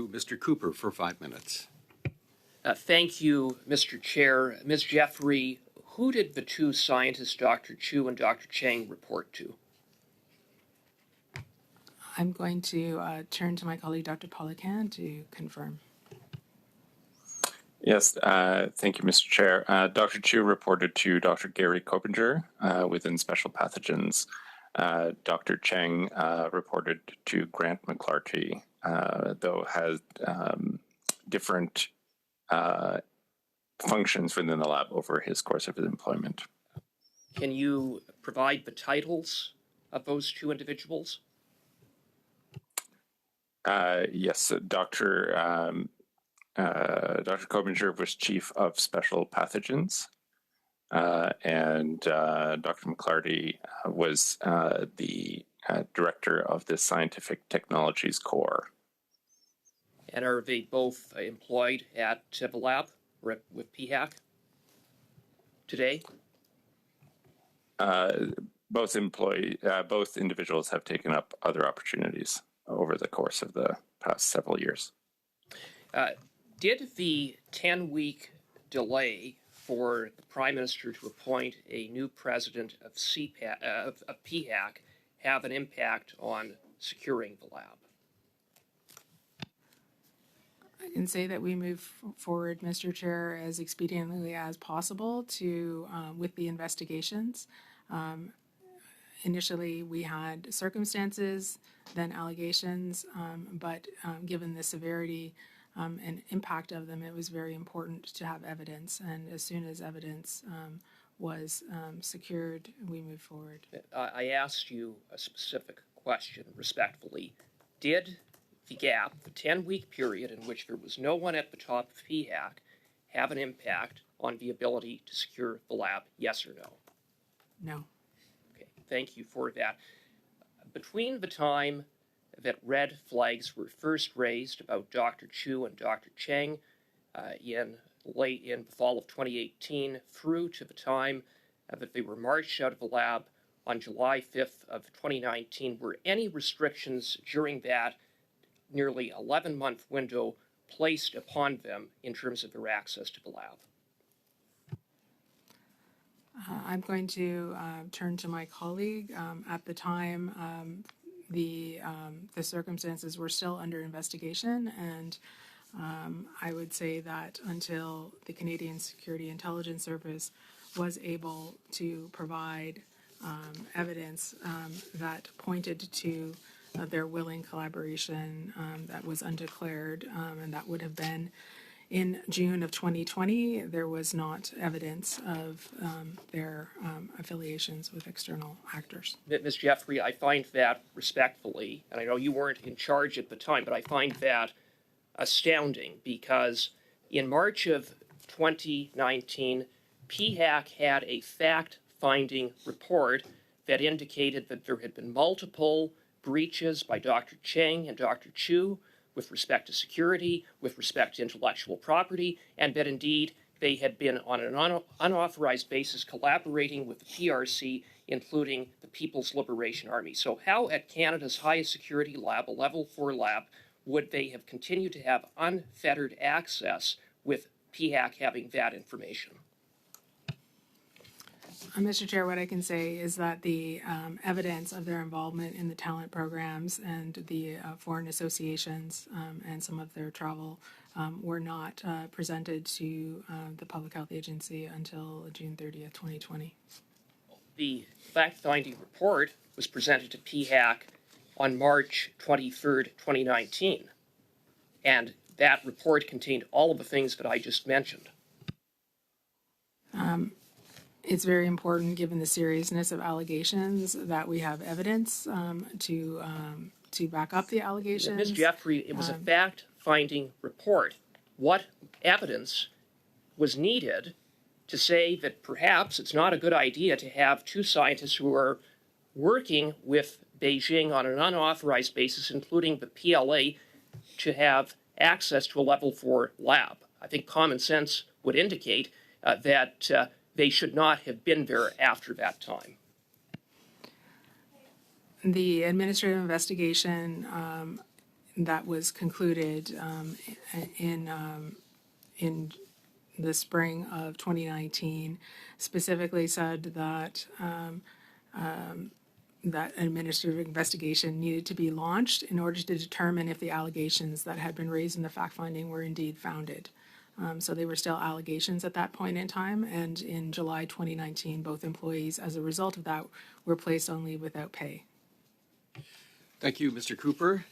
Mr. Cooper for 5 minutes. Thank you, Mr. Chair. Ms. Jeffrey, who did the two scientists, Dr. Chu and Dr. Cheng, report to? I'm going to turn to my colleague, Dr. Polican, to confirm. Yes, thank you, Mr. Chair. Dr. Chu reported to Dr. Gary Kopinger within special pathogens. Dr. Cheng reported to Grant McClarty, though has different functions within the lab over his course of his employment. Can you provide the titles of those two individuals? Yes, Dr. Kopinger was Chief of Special Pathogens, and Dr. McClarty was the Director of the Scientific Technologies Core. And are they both employed at the lab or with PHAC today? Both individuals have taken up other opportunities over the course of the past several years. Did the 10-week delay for the Prime Minister to appoint a new president of PHAC have an impact on securing the lab? I can say that we move forward, Mr. Chair, as expediently as possible to with the investigations. Initially, we had circumstances, then allegations, but given the severity and impact of them, it was very important to have evidence. And as soon as evidence was secured, we moved forward. I asked you a specific question respectfully. Did the gap, the 10-week period in which there was no one at the top of PHAC, have an impact on the ability to secure the lab, yes or no? No. Okay, thank you for that. Between the time that red flags were first raised about Dr. Chu and Dr. Cheng in the fall of 2018 through to the time that they were marched out of the lab on July 5th of 2019, were any restrictions during that nearly 11-month window placed upon them in terms of their access to the lab? I'm going to turn to my colleague. At the time, the circumstances were still under investigation, and I would say that until the Canadian Security Intelligence Service was able to provide evidence that pointed to their willing collaboration that was undeclared, and that would have been in June of 2020, there was not evidence of their affiliations with external actors. Ms. Jeffrey, I find that respectfully, and I know you weren't in charge at the time, but I find that astounding because in March of 2019, PHAC had a fact-finding report that indicated that there had been multiple breaches by Dr. Cheng and Dr. Chu with respect to security, with respect to intellectual property, and that indeed they had been on an unauthorized basis collaborating with the PRC, including the People's Liberation Army. So how at Canada's highest security lab, a level 4 lab, would they have continued to have unfettered access with PHAC having that information? Mr. Chair, what I can say is that the evidence of their involvement in the talent programs and the foreign associations and some of their travel were not presented to the Public Health Agency until June 30th, 2020. The fact-finding report was presented to PHAC on March 23rd, 2019, and that report contained all of the things that I just mentioned. It's very important, given the seriousness of allegations, that we have evidence to back up the allegations. Ms. Jeffrey, it was a fact-finding report. What evidence was needed to say that perhaps it's not a good idea to have two scientists who are working with Beijing on an unauthorized basis, including the PLA, to have access to a level 4 lab? I think common sense would indicate that they should not have been there after that time. The administrative investigation that was concluded in the spring of 2019 specifically said that that an administrative investigation needed to be launched in order to determine if the allegations that had been raised in the fact-finding were indeed founded. So they were still allegations at that point in time, and in July 2019, both employees, as a result of that, were placed on leave without pay. Thank you, Mr. Cooper.